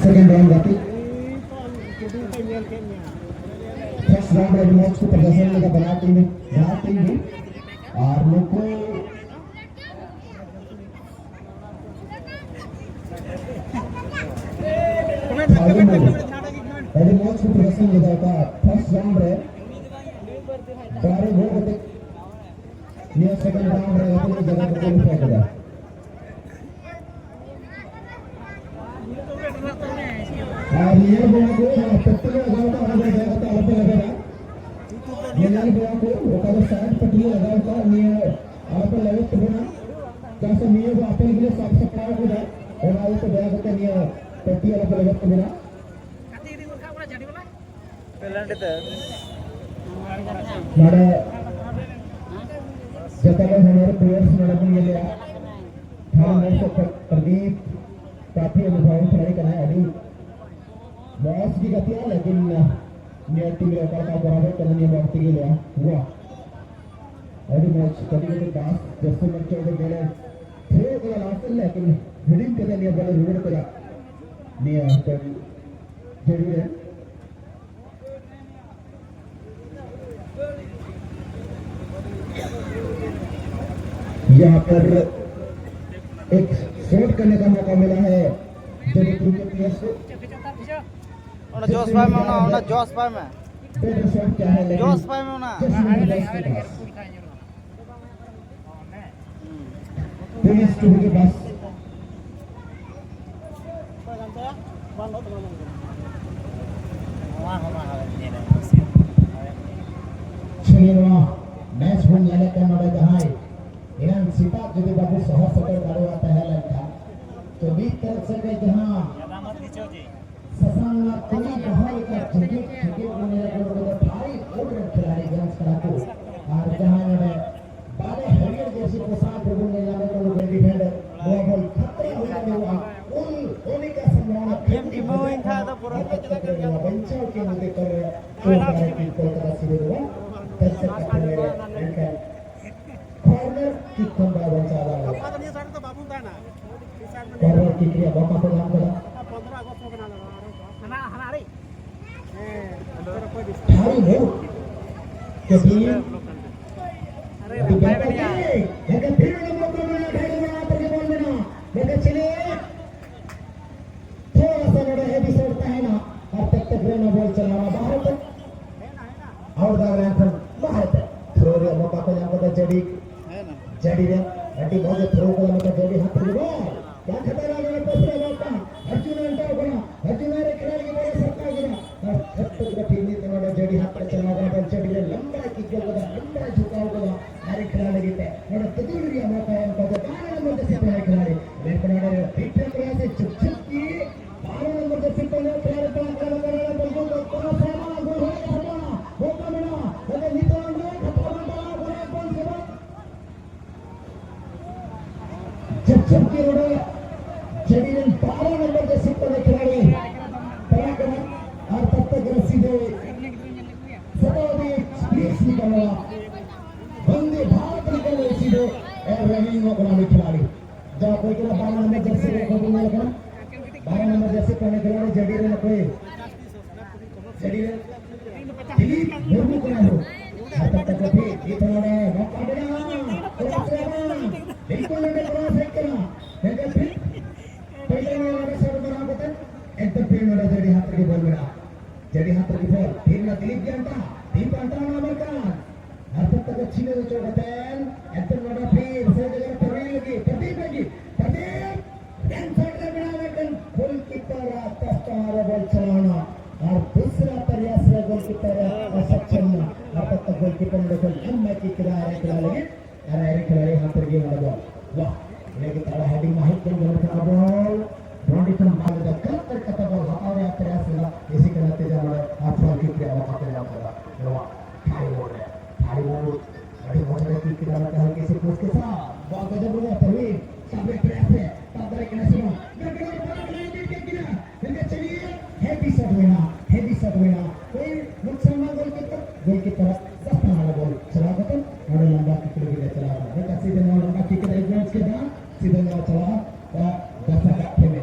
Second round बाकी first round में match को प्रदर्शन लगा बना टीम भी और लोग को पहले मैच को प्रदर्शन लगा था फर्स्ट राउंड रे 12 गोल होते ये सेकंड राउंड रे अपनी जगह पर कोई फेंक दिया और ये बोला को पट्टी लगाता आ जाएगा तो आप लगेगा ये नहीं बोला को वो का साइड पट्टी लगाता ये आप लगे तो ना जैसे ये वो अपने के लिए साफ सफाई हो जाए और आगे तो बैग के लिए पट्टी आप लगे तो ना हमारे जब तक हमारे प्लेयर्स मैडम ये लिया हमारे से प्रदीप काफी अनुभवी खिलाड़ी का है अभी बॉस की गति है लेकिन नियर टीम का बराबर करने में वक्त के लिए हुआ अभी मैच कभी-कभी बास जैसे मैच के पहले थ्रो का लास्ट लेकिन हिडिंग के लिए बॉल रोड करा नियर पर जरूर है यहाँ पर एक शॉट करने का मौका मिला है जब क्रिकेट प्लेयर्स को ओना जोश पाए में ओना जोश पाए में बेटर शॉट क्या है जोश पाए में ओना पुलिस टू के पास चलिए मैच होने वाले का नंबर जहां इरान सीता যদি বাবু সহসতর গাড়োয়া তাহলে था तो बीच तरफ से गए जहां ससांगा कोई बहाल का जगह होने लगे तो भारी और खिलाड़ी ग्रास करा को और जहां में बारे हरियर जैसी पोशाक बोलने लगे तो लोग डिफेंडर वो बॉल खतरे हो गए हुआ उन होने का संभावना गेम की मूविंग था तो पूरा बंचाव के मुद्दे पर तो की कोलकाता शुरू हुआ 10 से पहले कॉर्नर किक बड़ा बचा रहा है ये साइड तो बाबू था ना इस साइड में कॉर्नर किक रे मौका प्रदान करा 15 अगस्त को बना हना रे भारी हो कभी अरे भाई बढ़िया लेकिन फिर मौका मिला ढाई बना पर के बॉल में ना लेकिन चले थोड़ा सा बड़ा है भी सोचता है ना और तब तक रेना बॉल चलाना बाहर तक और दा रैंक बाहर तक थ्रो रे मौका प्रदान करता जड़ी जड़ी रे अटी बहुत थ्रो को मतलब जड़ी हाथ में बॉल क्या खतरा है पसरा जाता अर्जुन अंटा बना अर्जुन रे खिलाड़ी के बड़े सत्ता गिरा और छत्तर का टीम ने मतलब जड़ी हाथ पर चला गया जड़ी रे लंबा किक को लंबा झुकाव को अरे खिलाड़ी के और तदुरी मौका है उनका 12 नंबर से पहले खिलाड़ी लेकिन रे पीछे तरह से चुप चुप की 12 नंबर से पहले खिलाड़ी को आक्रमण करना बिल्कुल तो कोना सामना गोल हो गया मौका मिला लेकिन निकल गया खतरा बना बोले कौन से जब के रोड जड़ी 12 नंबर के सिक्के में खिलाड़ी पराक्रम और तब तक सीधे सतावी स्पीड निकल रहा वंदे भारत निकल रही सीधे और रनिंग में बनाने खिलाड़ी जब कोई के 12 नंबर जर्सी को बोलने लगा 12 नंबर जर्सी पहने खिलाड़ी जड़ी रे कोई जड़ी रे दिलीप मुर्मू को हो तब तक भी इतना मौका मिला बिल्कुल ने क्रॉस हिट करा लेकिन फिर पहले वाला शॉट बना बता एकदम फिर वाला जड़ी हाथ के बॉल मिला जड़ी हाथ की बॉल फिर ना दिलीप जानता दीप अंतरा नाम का हर तक अच्छी ने जो बताएं एकदम वाला फिर से जगह पर लगी प्रदीप रन शॉट का बना लेकिन गोलकीपर टेस्ट हमारा बॉल चलाना और दूसरा प्रयास है गोलकीपर असक्षम हर तक गोलकीपर ने देखो लंबा की किनारे खिला लगे अरे खिलाड़ी हाथ पर गेम वाला बॉल वाह लेकिन तारा हेडिंग में हिट कर का बॉल रोडिसन भाग द कर कता बॉल हमारे प्रयास है इसी के नतीजा में आप बॉल की क्रिया मौका के जाता वाह थाई बोल अरे बहुत की क्रिया में हल्के से कोस के साथ बॉल गजब हो गया परवीन सामने प्रयास है तब तक के नसीब लेकिन चलिए हेवी शॉट हुआ कोई नुकसान ना गोल की तरफ सस्ता वाला बॉल चला खत्म और लंबा किक भी चला देखा सीधे ना लंबा किक एक मैच के बाद सीधे ना चला और 10 का खेले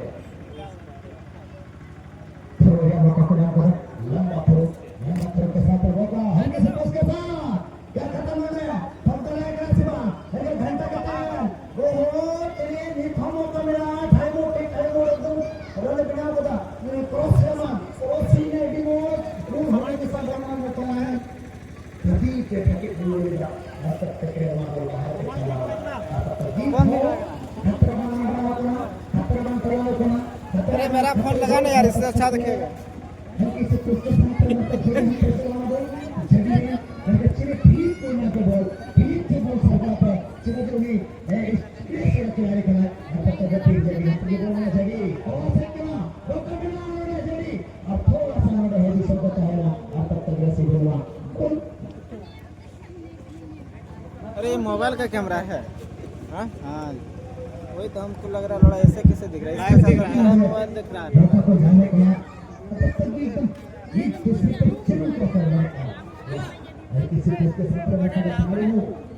हेडफोन लगाना यार, इससे अच्छा दिखेगा। हल्की से उसके साथ मतलब जड़ी पे चलाना दो जड़ी ने लड़के चिरे ठीक कोना के बॉल ठीक से बॉल सरका पे चिरे जो भी स्पेस खिलाड़ी खड़ा है अब तक ठीक जड़ी ये बोलना जड़ी और से क्या रोका बिना उन्होंने जड़ी अब थोड़ा सा उन्होंने हेडी शॉट का है ना अब तक वैसे बोलना अरे ये मोबाइल का कैमरा है। हाँ हाँ, वही तो हमको लग रहा है थोड़ा ऐसे कैसे दिख रहा है, इसके साथ मेरा मोबाइल दिख रहा है। रोका को जाने को ना अब तक भी एकदम एक दूसरे पर चिमन को करना है हर किसी को उसके साथ में बैठा है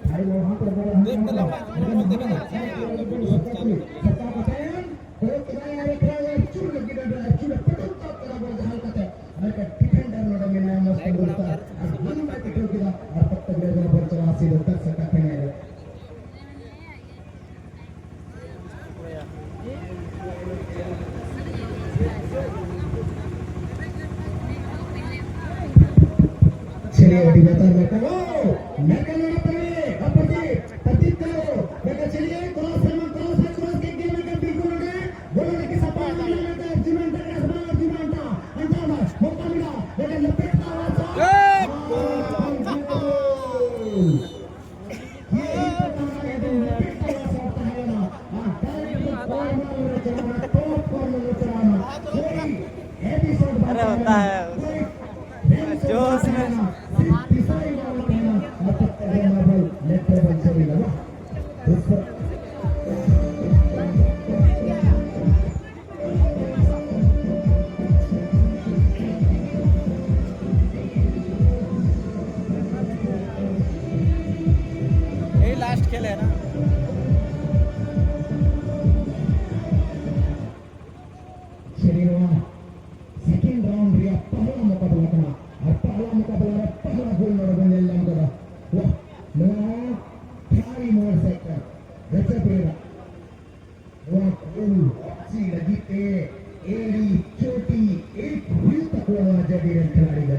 भाई वहां पर बड़ा देख तो लगा सत्ता बताएं कोई किनारे आ रहा है चुन लगी रहा है चुन पटक कर बोल हाल करते हैं हर का डिफेंडर नोड में ना मस्त बोलता है अब मन में टिकल किया और तब तक ले बोल चला सीधे तक सका खेलने है चलिए अभी बता ओ मैं कहना पड़े अपने प्रतीक करो मैं चलिए क्रॉस क्रॉस के गेम में बिल्कुल गए बोलो कि सपना में जीवन का आसमान जीवन का अंजाम मौका मिला लेकिन लपेटा हुआ अरे होता है जोश में यही लास्ट खेल है ना। सेकंड राउंड रिया पहला मुकाबला करना और पहला मुकाबला पहला गोल नोडबंद एल्लाम कदा वाह नो भारी मोर सेक्टर गजब रेगा वाह गोल अच्छी लगी पे एड़ी चोटी एक हुई तक वो जड़ी रन खिलाड़ी का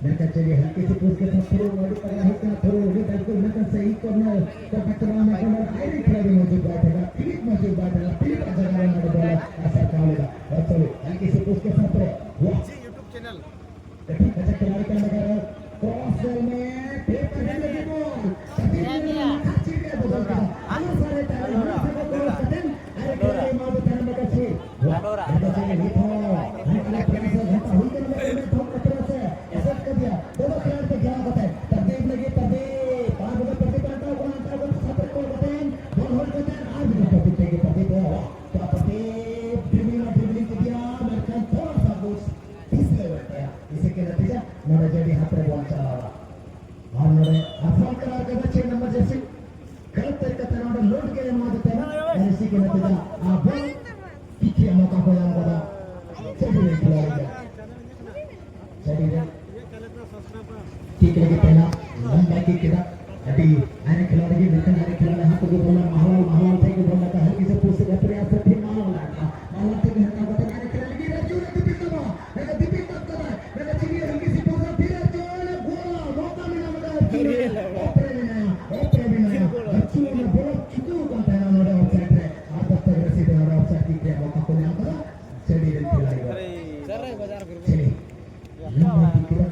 मैं चलिए हल्के से पूछ के साथ थ्रो वाली कर रहा है क्या थ्रो ये बिल्कुल मैं सही करना तो बचना में करना आईडी खिलाड़ी मौजूद बैठेगा फिलिप मौजूद बैठेगा फिलिप का जगह में बॉल ऐसा कालेगा और चलो हल्के से पूछ के साथ वाह यूट्यूब चैनल देखिए कैसे खिलाड़ी का लगा रहा है क्रॉस बॉल में फेंक करने लगी बॉल अच्छी के बॉल का आना सारे टाइम अरे खिलाड़ी मार देता है मगर छी वाह चलिए हिट हो हल्का प्रेशर घंटा हुई के में ठोक पकड़ से ऐसा कर दिया दोनों खिलाड़ी पे क्या बताए तरतीब लगी तरतीब पार बॉल प्रति करता हुआ अंतर को साथ को बताएं बॉल होल्ड करते हैं आज भी प्रति के प्रति वाह क्या प्रति ड्रिबलिंग किया मरकन थोड़ा सा बूस्ट इसलिए बैठा इसी के नतीजा नोडे जड़ी हाथ में बॉल चला रहा और नोडे आसान करार के बच्चे नंबर जैसे गलत तरीके से नोडे लोड के मार देते हैं और इसी के नतीजा आप बॉल पीछे मौका को याद बता चलिए खिलाड़ी चलिए ठीक लगे पहला लंबा की किदा अभी आने खिलाड़ी की बिल्कुल आने खिलाड़ी हाथ को बोला माहौल थे कि बोला का हर किसी पूछ के प्रयास से ठीक माहौल लगा माहौल के हटा बता आने खिलाड़ी की रजू ने दीपिक का मैं दीपिक तक का मैं चलिए हल्की सी पूछ फिर जोन गोला मौका मिला मगर ओपरे में नया रजू ने बोला चुकू का पहला नोडे ऑफसाइड है आप तक रसीद और ऑफसाइड की क्रिया मौका को ना करो चलिए खिलाड़ी चलिए लंबा की किदा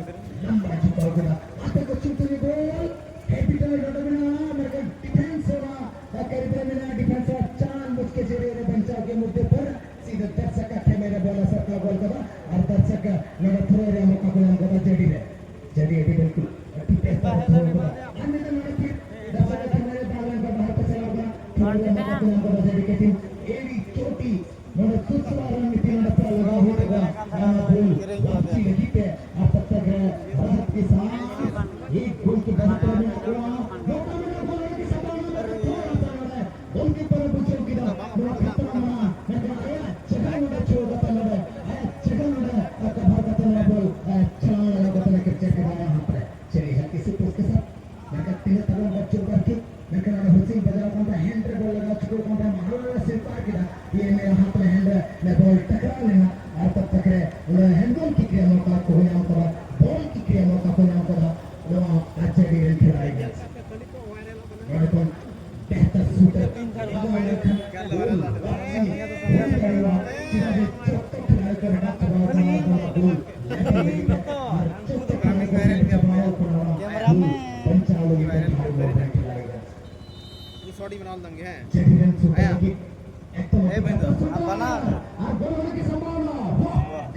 लंबा झुकाव किदा आते को चुकू ने गोल कैपिटल रोडबिना मेरे डिफेंस होगा कैपिटल डिफेंस चांद मुझके जरिए बचाव के मुद्दे पर सीधे दर्शक के मेरे बॉलर सर्कल गोल करा और दर्शक मेरे थ्रो रे मौका को नाम करा जड़ी बिल्कुल डिफेंस पर थ्रो करा अन्य तो मेरे फिर दर्शक के मेरे बॉलर का बाहर पे चला गया थ्रो रे मौका को नाम करा जड़ी के टीम एडी चोटी मेरे सुसवा रन में तीन पर लगा होगा गोल अच्छी लगी पे आप तक भारत के साथ एक गोल के बाद में हुआ मौका मिला गोल की संभावना गोल की पर पूछो कि ना मेरा खतरा मारा मैं कह आया जगह में छोड़ देता है आया जगह में आपका भारत का बोल चलाने लगा तो लेकर चेक कराया यहां पर चलिए हर किसी को उसके साथ मैं कहते हैं तब बच्चों का कि मैं कह रहा हुसैन बाजार का हैंड बॉल लगा चुके को माहौल से पार किया ये मेरे हाथ में हैंड मैं बॉल टकरा लेना और तब तक हैंडबॉल की क्रिया मौका को नाम करा बॉल की क्रिया मौका को नाम करा वो अच्छा डिफेंस खिलाड़ी है और तो बेहतर शूटर शॉट ही बना देंगे हैं जडीरन सुपर किक एकदम ए बंदो आप बना और गोल होने की संभावना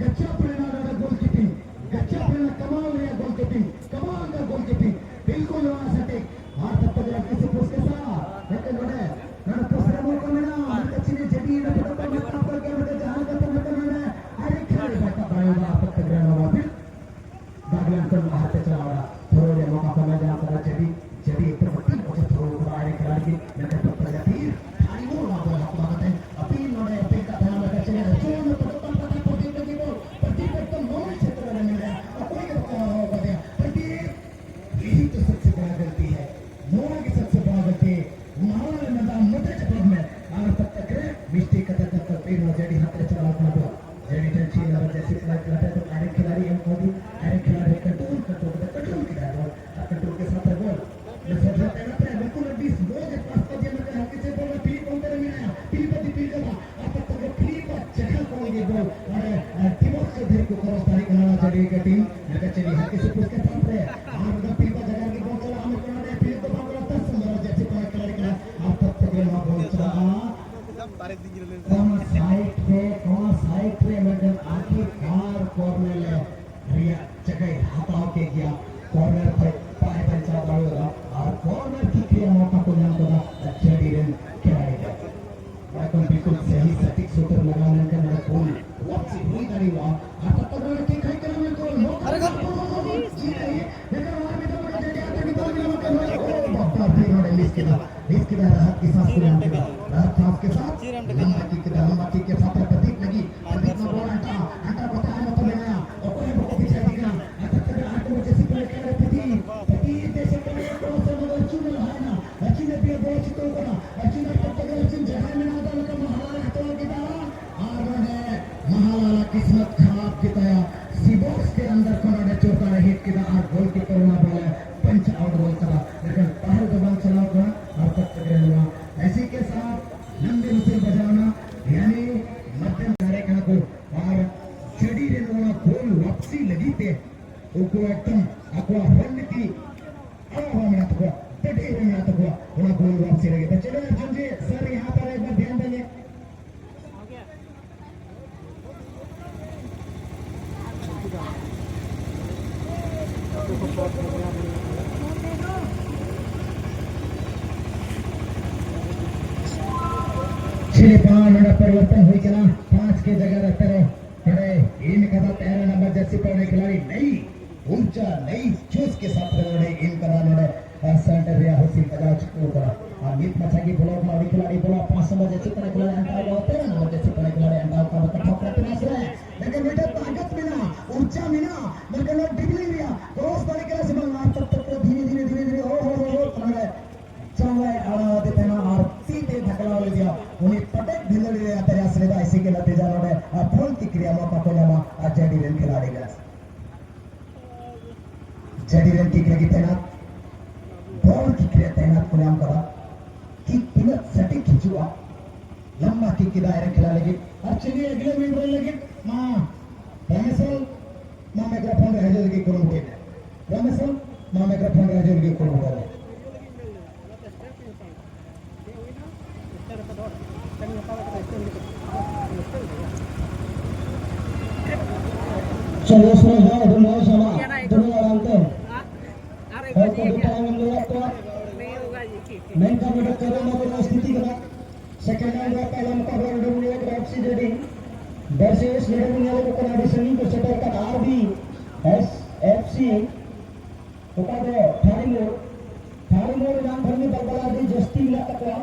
गच्चा प्रेरणा गोलकीपिंग गच्चा प्रेरणा कमाल है गोलकीपिंग कमाल का गोलकीपिंग बिल्कुल वहां सटीक और तब तक किसी पुश के साथ लेकिन बड़े नन पुशरा मौका मिला कच्ची ने जडीरन को तो मत कर के बड़े जहां का तो मत मिला अरे खेल बैठा प्रायोगा तब तक रहना हुआ फिर दागलन को बाहर से चला रहा थोड़े मौका को मैं जहां पर जडी एकदम ठीक हो थ्रो आए खिलाड़ी की लेकिन तब तक फिर थारी वो ना बोला बात है अपील नोड़े अपील का ध्यान रखा चले जो न पता पता पोटी पे वो प्रदीप एकदम नॉन क्षेत्र में मिल रहा है कोई का हो गया प्रदीप यही तो सबसे बड़ा गलती है नोड़ा की सबसे बड़ा गलती मारा मैदान मोटे चक्कर में और तब तक मिस्टेक करता करता फिर वो जेडी हाथ से चला अपना तो जेडी टेंशन ना जैसे फ्लाइट करता है तो अरे खिलाड़ी हम को भी अरे खिलाड़ी कंट्रोल किया और कंट्रोल के साथ गोल बिल्कुल 20 गोल के पास पर जे मतलब हल्के से बोल फिलिप अंतर में आया फिलिप का अब तक वो फिलिप जगह को ये गोल और टीमों से धीरे को क्रॉस तारीख बनाना चाहिए की टीम लेकर चली हल्के से पुश के साथ है और अगर फिलिप जगह की गोल चला हमें करना है फिलिप को पकड़ा 10 नंबर जैसे पर खिलाड़ी का अब तक तक ये गोल चला कौन साइड पे मतलब आखिरकार कॉर्नर ले रिया जगह हटाओ के गया कॉर्नर पे पाए पर चला पड़ेगा और कॉर्नर की क्रिया मौका को नाम होगा जडीरन खिलाड़ेगा बाकी बिल्कुल सही सटीक शूटर लगाने का मेरा गोल वापसी हुई नहीं हुआ आप तक गोल के कहीं करने में गोल मौका जी नहीं लेकिन हमारे में तो बड़ा जल्दी आते भी गोल मौका नहीं बाबा फिर उन्होंने मिस किया राहत के साथ सुनाम के राहत के साथ लंबा किक के साथ प्रतीक लगी प्रतीक ने गोल हटा पता है मतलब लेना और कोई बहुत पीछे दिखना तब तक 8 बजे से पहले कर प्रतीक देश के लिए क्रॉस से चुन रहा है ना अच्छी ने भी बहुत चित्रों को ना अच्छी ने तब तक अच्छी जगह में ना डाल कर महालाल हटवा के डाला और है महालाल किस्मत खराब की तरह सी बॉक्स के अंदर कोने चौका ने हिट किया और गोल की कोरोना बोला पंच आउट गोल चला लेकिन बाहर का बॉल चला हुआ और तब तक हुआ ऐसे के साथ लंबे उसे बजाना यानी मध्यम कार्यक्रम को और चढ़ी रहना गोल वापसी लगी थे उनको एकदम अकवा रन की मिनट हुआ बड़े मिनट हुआ उन्हें गोल वापसी लगे तो चलो अर्जुन जी सर यहाँ पर एक बार ध्यान देंगे परिवर्तन हुई चला 5 के जगह रखते रहो खड़े इन कदा 13 नंबर जर्सी पहने खिलाड़ी नई ऊंचा नई जोश के साथ खड़े इन कदा ने सेंटर रिया हुसैन कदा चुको करा अमित मछागी ब्लॉक में खिलाड़ी बोला 5 नंबर जर्सी पहने खिलाड़ी अंतर होते हैं ना जर्सी पहने खिलाड़ी अंतर का मतलब प्रयास है लेकिन बेटा ताकत मिला ऊंचा मिला लेकिन डिग्री लिया क्रॉस करने के लिए बंगा तब तक धीरे हो तुम्हारे चाहे आड़ा देते ना और सीधे धकला ले दिया उन्हें पटक भिंदली ले आते हैं असलियत ऐसे के नतीजा नोड़े फूल की क्रिया मौका को जाना आज जडीरन खिलाड़ी गया जडीरन की क्रिया की तैनात बॉल की क्रिया तैनात को नाम करा कि पिनत सटीक खिंचुआ लंबा किक की दायरे खिला लगी अब चलिए अगले मिनट बोलने लगे मां रमेशल मां माइक्रोफोन रह जाएगी कोन उठे रमेशल मां माइक्रोफोन रह जाएगी कोन उठे चलो सुनो जाओ दोनों sama दोनों आराम से और को टाइम में लगा तो मैं का बेटा करो ना स्थिति का सेकंड राउंड का पहला मुकाबला डब्ल्यू एक एफसी जेडी वर्सेस डब्ल्यू को कंडीशनिंग को सेटर का आरबी एसएफसी उपादे थारी मोड़ नाम भरने बलबला दी जस्ती मिला तकवा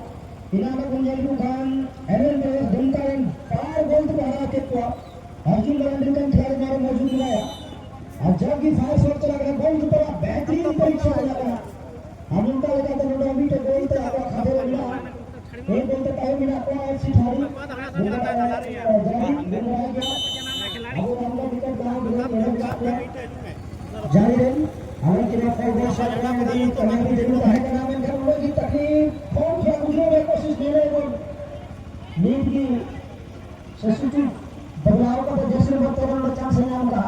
इनाम कुंजलू खान एरन प्लेयर दुमकाइन 4 गोल तो हरा के तो अर्जुन गलंडन खिलाड़ी मारो मौजूद लाया और जब की फायर शॉट चला गया गोल की तरह बेहतरीन परीक्षा लगा हम उनका लगा तो नोडो अभी तो गोल तो आगे खाते मिला एक गोल तो टाइम मिला को एफसी थारी अब हम लोग विकेट जारी रही और कि ना फाइव शॉट बनाने दी कमांडी जरूर है का नाम है हम लोग की तकलीफ कौन सा गुजरो में कोशिश दे रहे हो नींद की ससुची बदलाव का तो जैसे वक्त करने का चांस है हमका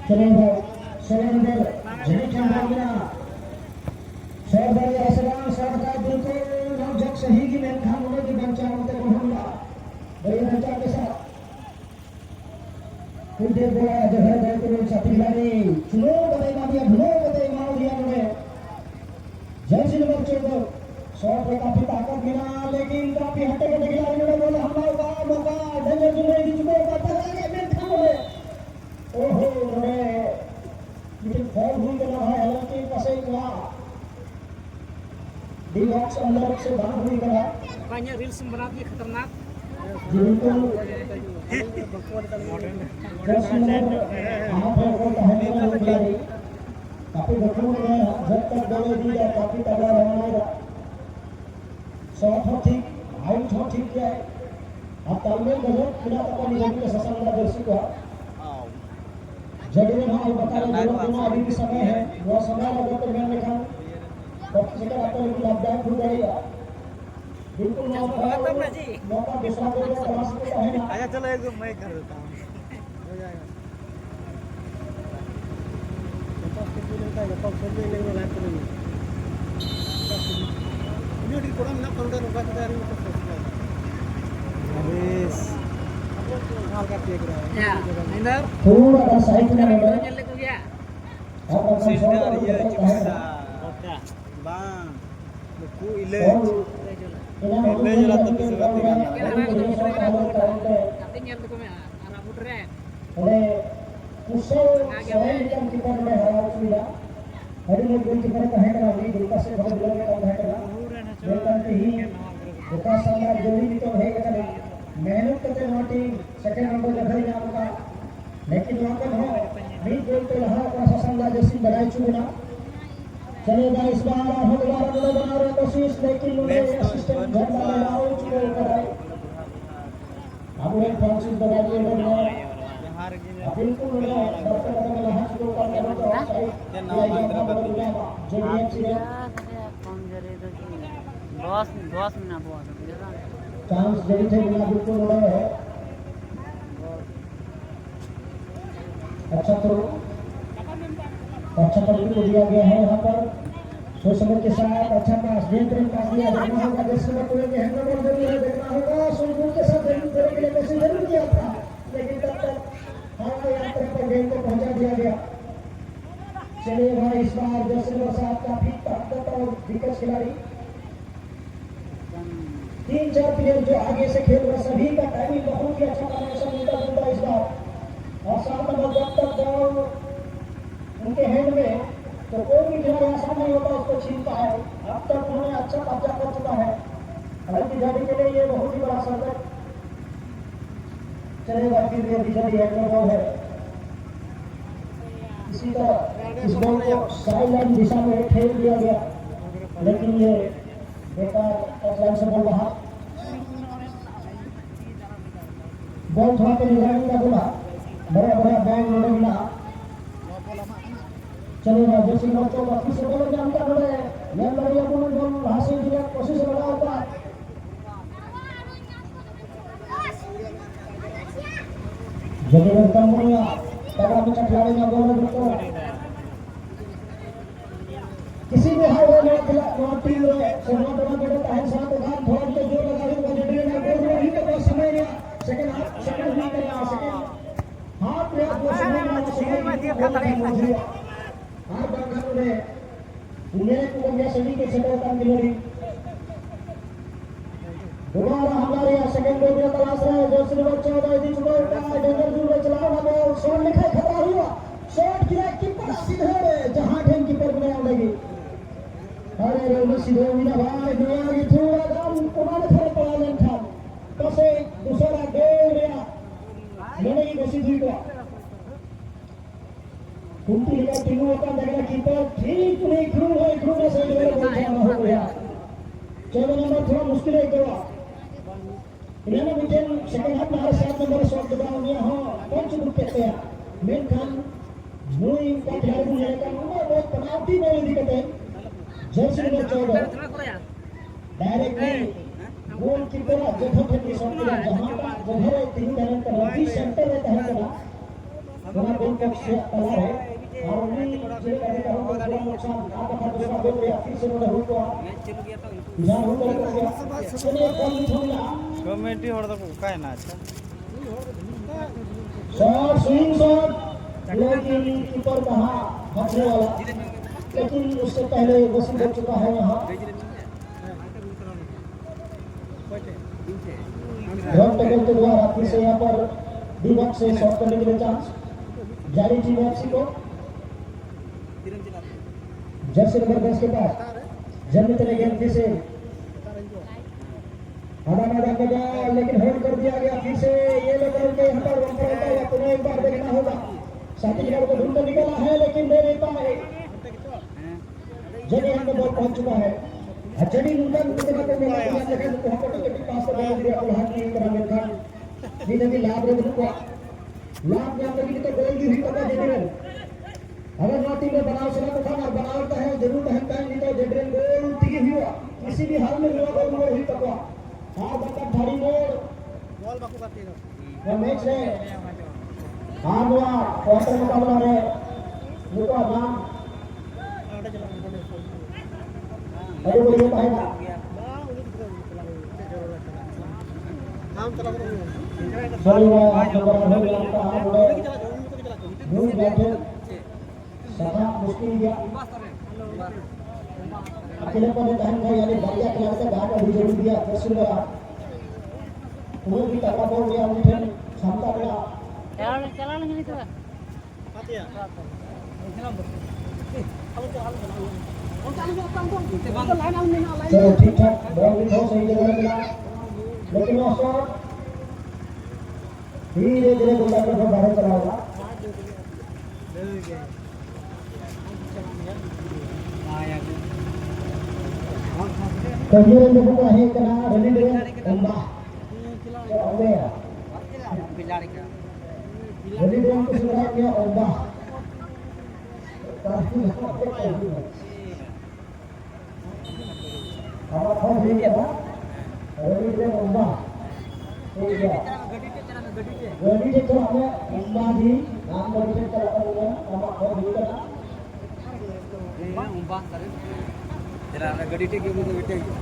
चलेगा सरेंद्र जनी चंद्रगिरा शॉट बड़ी आसमान शॉट का बिल्कुल नौजक सही की मेन खान होने की बंचा होते को हमला बड़ी बंचा के साथ कुंडे बोला जगह बिल्कुल छातीलानी चुनो बताई दिया भलो बताई मार दिया ने जर्सी नंबर 14 शॉट में काफी ताकत मिला लेकिन काफी हटे के खिलाड़ी ने बोला हमला का मौका डेंजर जोन में चुको पता लगे मेन खान में ओहो रे ये फॉल हुई गया है हालांकि पसे का डी बॉक्स अंदर से बाहर हुई गया banyak reels yang berat nih खतरनाक बिल्कुल काफी बखूब है जब तक बोले दी जाए काफी तगड़ा रहना शॉट हो ठीक आउट हो ठीक है अब तालमेल गजब खुला तक निगम के ससंग दर्शी को जगह में बता रहे दोनों अभी भी समय है वो समय लगे तो मैं लिखा बच्चे से आपको लाभदायक हो जाएगा बिल्कुल मौका दूसरा को तलाश करता है ना आया चलो एक मैं कर देता हूँ हो जाएगा ya Ender थोड़ा सा साइड में video है nyelek tuh ya आप अपना शॉट ये चिकित्सा बां लुकु इलेज इलेज रत पिसगा तिगाना nanti nyelek tuh ya arah putret अरे कुशल स्वयं निकम कीपर ने हरा सुविधा हरी लोग गोल कीपर का हैंड रहा है दुर्गा से बहुत लोग का हैंड रहा वेलकम टू ही दुर्गा सम्राट जोड़ी भी तो है क्या मेहनत करते नोटी सेकंड नंबर जगह नाम का लेकिन वहां पर हो नहीं गोल तो रहा का ससंगा जैसी बनाई चुना चलेगा इस बार हो दोबारा गोल बना रहे कोशिश लेकिन उन्होंने असिस्टेंट घर में लगाओ चुके कराए अब एक फ्रांसिस दबा दिए हार गए बिल्कुल डॉक्टर का लहाज को करने वाला क्या नाम मंत्र का जो डीएमसी है बॉस में ना बॉस चांस जड़ी थे बिना बिल्कुल हो रहे हैं अच्छा तो बिल्कुल दिया गया है यहाँ पर सोचने के साथ अच्छा पास नियंत्रण पास दिया देखना होगा जैसे में पूरे के हैंड बॉल जरूर है देखना होगा सुनगुल के साथ जरूर देने के लिए कोशिश जरूर किया था लेकिन तब तक हमारे यात्रा पर गेंद को पहुंचा दिया गया चलिए भाई इस बार जैसे नंबर 7 काफी ताकत और दिग्गज खिलाड़ी 3-4 प्लेयर जो आगे से खेल रहे सभी का टाइमिंग बहुत ही अच्छा कॉम्बिनेशन मिलता जुलता इस बार और 7 नंबर जब तक बॉल उनके हैंड में तो कोई भी खिलाड़ी आसान नहीं होता उसको छीनता है अब तक उन्होंने अच्छा कब्जा कर चुका है हालांकि जाने के लिए ये बहुत ही बड़ा संकट चलेगा फिर ये बिजली हैंड बॉल है इसी तरह इस बॉल को साइडलाइन दिशा में ठेल दिया गया लेकिन ये बेकार टचलाइन से बॉल बाहर बॉल थोड़ा तो निगरानी का बोला बड़ा बड़ा बैग उन्होंने मिला चलेगा जैसे बच्चों का किसी बॉल जानता बड़े ये लड़िया को बॉल हासिल किया कोशिश लगा होता जगह कंपनियां तगड़ा पिछा खिलाड़ी में बॉल बिल्कुल किसी भी हाई में खिला टीम में सोना बना के रहता है साथ में थोड़ा तो जोर लगा के जड़ी में गोल नहीं तो बहुत समय नहीं सेकंड हाफ सेकंड नहीं करना सेकंड हाफ में आपको समय नहीं समय दिया था हां बंगाल में मेरे को ये सभी के सेटल काम खिलाड़ी दोबारा हमारे यहाँ सेकंड गोल में तलाश रहे हैं जो सिल्वर 14 दी चुका है डेंजर जोन में चला रहा है शॉट लिखा खतरा हुआ शॉट किया कीपर सीधे जहां ढेन कीपर में आएगी अरे रे सीधे विना भाई दुनिया की थोड़ा दाम तुम्हारे घर पड़ा नहीं था तो से दूसरा गोल गया मैंने की कोशिश हुई तो कुंती का तीनों का देखा कीपर ठीक नहीं क्रू में से गोल हो गया 14 नंबर थोड़ा मुश्किल है करो इन्होंने मुझे सेकंड हाफ में हर 7 नंबर शॉट दबा दिया हां पंच ग्रुप कहते हैं मेन खान मुई का खिलाड़ी मुझे का बहुत पेनाल्टी में दिक्कत है Jersey number 14 directly goal keeper जगह पे शॉट किया जहां का जगह 3 रन का लंबी सेंटर में है करा दोनों गोल पक्ष से तैयार है और उन्हीं जिले का अधिकारी को बड़ा नुकसान आपका खर्च दूसरा गोल गया फिर से उन्होंने हुई को जहां हुई को गया चलिए कल छोड़ना कमेटी हो तो काय ना अच्छा शॉट स्विंग शॉट लेकिन कीपर कहा हटने वाला लेकिन उससे पहले वसूल हो चुका है यहाँ रन टेबल के द्वारा फिर से यहाँ पर डी बॉक्स से शॉट करने के लिए चांस जारी टीम एफसी को जर्सी नंबर 10 के पास जन्म चले गेंद फिर से आधा मैदान में गया लेकिन होल्ड कर दिया गया फिर से ये लोग के यहाँ पर वंपर होता है पुनः एक बार देखना होगा साथी खिलाड़ी को ढूंढकर निकला है लेकिन नहीं देता है जब यहाँ पे बॉल पहुंच चुका है जड़ी उनका कितना को मिला है लेकिन वहां पर टिकट पास कर दिया और हाथ नहीं करा मेरे खान जी ने भी लाभ रे रुको लाभ में आपने की तो गोल भी पता जेडरन अगर नाटी में बनाव से तो था बनावता है जरूर है टाइम नहीं तो जेडरन गोल टिकी हुआ किसी भी हाल में हुआ गोल में हुई तकवा हां बता धाड़ी मोड़ बॉल बाकू करते हो वो मैच है हां हुआ क्वार्टर मुकाबला है रुको नाम अरे वो ये पाएगा सॉरी वो आप नंबर हो गया का हां बोले दूर बैठे सदा मुश्किल गया अकेले पर टाइम है यानी बढ़िया खिलाड़ी से गांव में जोड़ दिया दर्शन का वो भी तगड़ा बोल गया उठे क्षमता मिला चला नहीं तो आतिया चलो ठीक ठाक बॉल भी बहुत सही जगह मिला लेकिन वो शॉट धीरे धीरे गोलकीपर को बाहर चला होगा कहिए लोगों को है कना रनी दे अम्मा अबे रनी दे को सुना किया अम्मा अब फोन भी किया था रनी दे अम्मा ठीक है गड्डी से चला मैं अम्मा जी नाम गड्डी से चला हुआ अब फोन भी करा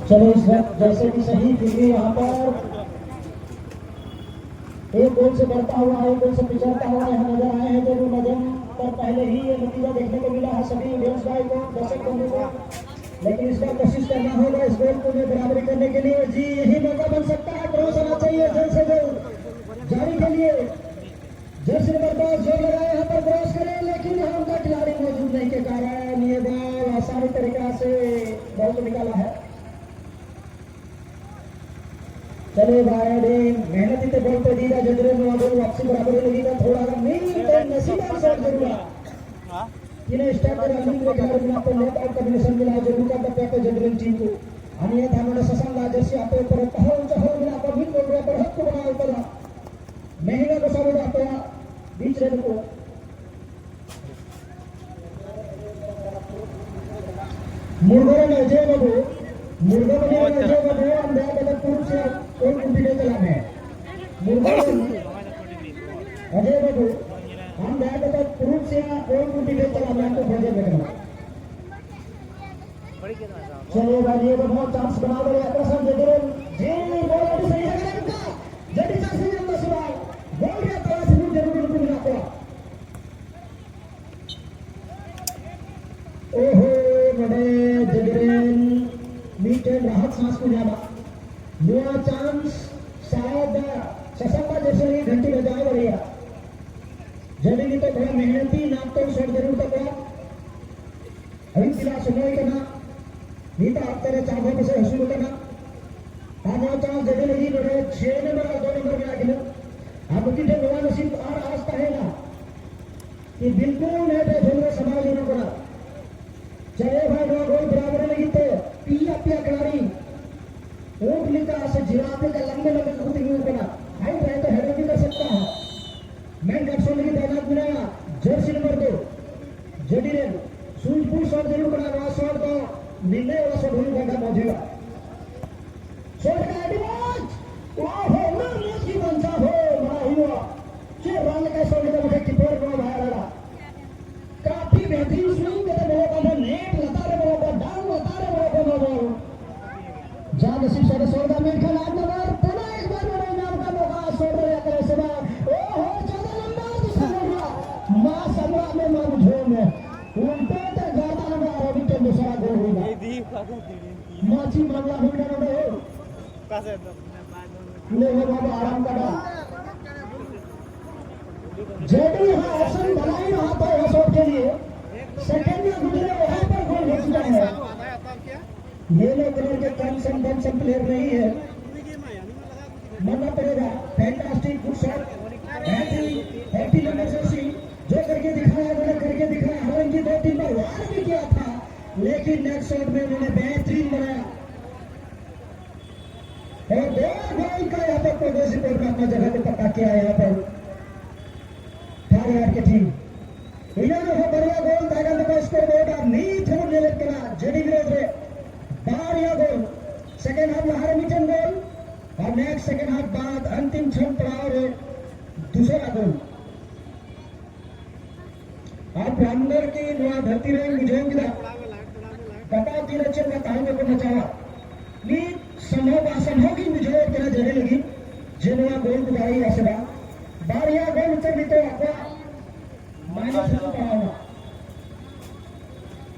चलो इस वक्त जैसे कि सही फिर यहाँ पर एक गोल से बढ़ता हुआ एक गोल से पिछड़ता हुआ यहाँ नजर आए हैं जो नजर पर पहले ही ये नतीजा देखने को मिला है सभी ऑडियंस भाई को दर्शक बंधु को लेकिन इस बार कोशिश करना होगा इस गोल को बराबरी करने के लिए जी यही मौका बन सकता है क्रॉस आना चाहिए जल्द से जल्द जारी के लिए जर्सी नंबर 10 जोर लगाए यहाँ पर क्रॉस करें लेकिन यहाँ उनका खिलाड़ी मौजूद नहीं के कारण ये बॉल आसानी तरीका से बॉल को निकाला है चलिए भाई मेहनती तो बॉल पे दीदा जजरे में बॉल वापसी बराबर लगी था थोड़ा अगर नहीं तो नसीबा शॉट जरूर हां इन्हें स्टार्ट कर अभी के खिलाड़ी में आपको नेट आउट कॉम्बिनेशन मिला जरूर का पे जजरे टीम को आणि ये धामडा ससन जर्सी आपे पर पहुंच हो मिला पर भी बोल रहा पर हक को बना ऊपर महिला को सामने आपका बीच रेड को मुर्गों ने अजय बाबू मुर्गों ने अजय बाबू अंदर के पूर्व से कोई कुंडी ले चला है मुर्गों अजय बाबू हम बैठ के पूर्व से कोई कुंडी ले चला मैं तो भेजे देखना चलिए भाई ये बहुत चांस बना रहे हैं प्रसन्न जगरे जी बॉल सही है जल्दी से सही है सुभाष बोल गया तरह से जरूर मिला को ओहो बड़े जगरेन मीटर राहत सांस को जाना नया चांस शायद ससंबा जैसे ही घंटी बजाए बढ़िया जल्दी तो बड़ा मेहनती नाम तो शॉट जरूर तक अभी फिलहाल समय करना नहीं तो आप तेरे चाहों में से हंसू करना आना चांस जगह लगी बड़े 6 नंबर और 2 नंबर में आगे आप की जो नवा नसीब और आस्था है ना कि बिल्कुल नेट है दोनों समाज होना पड़ा चले भाई दो गोल बराबर लगी तो पिया खिलाड़ी ऊंट लिखा से जिराफे का लंबे लंबे कूदते हुए बना हाइट रहे तो हेडर भी कर सकता है मैन गट्सों की तैनात बनाया जर्सी नंबर 2 जडीरेन सूझबूझ शॉट जरूर बना रहा शॉट को मिलने वाला शॉट होने का मौजूद है शॉट का एडवांस वाह हो मैच की बंचा हो बड़ा हुआ के रन का शॉट का कीपर को से बाहर ओहो ज्यादा लंबा दिशा होगा मां समरा में मन झोम है उल्टे तो ज्यादा लंबा रवि के दूसरा गोल होगा माची मामला होगा ना ले वो बाबा आराम करा जेडी यहां ऑप्शन बनाई रहा था इस शॉट के लिए सेकंड में गुजरे वहां पर गोल हो चुका है येलो कलर के कम प्लेयर नहीं है मानना पड़ेगा fantastic good shot happy number Jersey जो करके दिखाया मैंने करके दिखाया हालांकि 2-3 बार वार भी किया था लेकिन नेक्स्ट शॉट में उन्होंने बेहतरीन बनाया और 2 गोल का यहाँ पर प्रोग्रेसिव बोर्ड का अपना जगह पे पक्का किया यहाँ पर थार की टीम ಇನ್ನೊಂದು ಬರುವ ಗೋಲ್ ತಗೊಂಡು ಬೋರ್ಡ್ ನೀಟ್ ನಿಲ್ಲಕ್ಕನ ಜಡಿ ವಿರೋಧ बारिया गोल सेकंड हाफ में हारमिटन गोल और नेक्स्ट सेकंड हाफ बाद अंतिम क्षण पड़ा और दूसरा गोल आप अंदर की धरती रही मुझे कटा तीन अच्छे का कहानी को बचावा नी संभव की मुझे तेरा जड़े लगी जिन्होंने गोल बुलाई ऐसे बारिया गोल उत्तर भी तो आपका माइनस पड़ा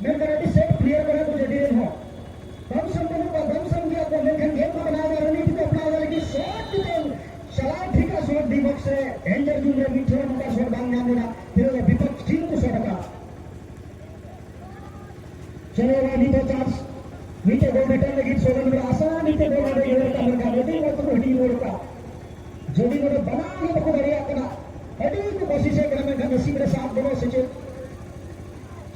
मैं करेक्ट सेट क्लियर करा तो जड़ी हो कम संपन्न का कम संख्या को लेकर गेम को बनाने रणनीति को अपनाने वाले की शॉट डिटेल शराब ठीक है शॉट डी बॉक्स से एंजर जूनियर मीठे का शॉट बांधना देना फिर विपक्ष टीम को शॉट का चलेगा नीचे चांस नीचे गोल रिटर्न लगी 16 नंबर आसान नीचे गोल आने ये का लगा लेकिन वो तो हडी मोड़ का जोड़ी मोड़ बना के को बढ़िया करना हडी को कोशिश करने में नसीब के साथ दोनों सचिन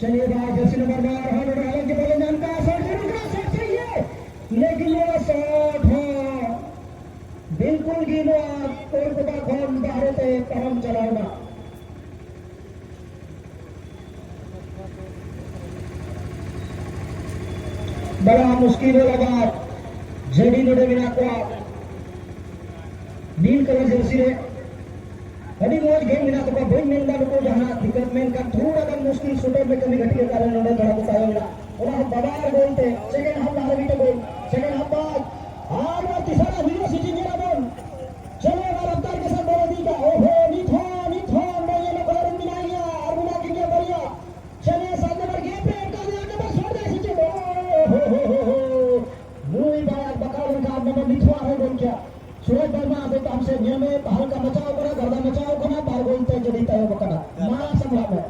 चलिए बाहर जर्सी नंबर 12 हालांकि बल्लेबाज का शॉट जरूर लेकिन ये शॉट है बिल्कुल गिनो कोलकाता कौन बाहर से काम चलाएगा बड़ा मुश्किल लगा जेडी नोडे बिना को नील कलर जर्सी रे अभी मोज गेम बिना तो कोई मिलना को जहां दिक्कत में का थोड़ा कम मुश्किल शूटर में कमी घटी के कारण नोडे थोड़ा बताएगा और हम बबार बोलते सेकंड हाफ में बीटे गोल सेकंड हाफ बाद और वो तीसरा यूनिवर्सिटी मेरा बोल चलो बार रफ्तार के साथ बोल दी का ओहो निथो मैं ये लोग और मिलाया और मिला के क्या बढ़िया चलिए 7 नंबर गेम पे का दिया के बस छोड़ दे सिटी हो मुई बात बकाल का नंबर निथो है बोल क्या सूरज वर्मा आते काम से नियम में बाहर का बचाव करा गर्दा बचाव करा बाहर गोल तय जड़ी तय बकना मारा संभाल में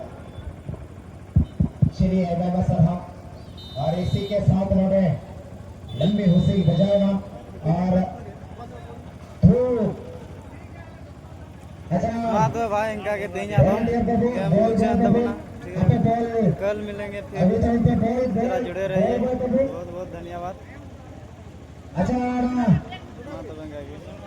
चलिए बाबा साहब और इसी के साथ उन्होंने लंबी हुसी बजाएगा और थ्रू अच्छा हाँ तो भाई इनका के देंगे कल मिलेंगे फिर जरा जुड़े रहिए बहुत बहुत धन्यवाद अच्छा हाँ तो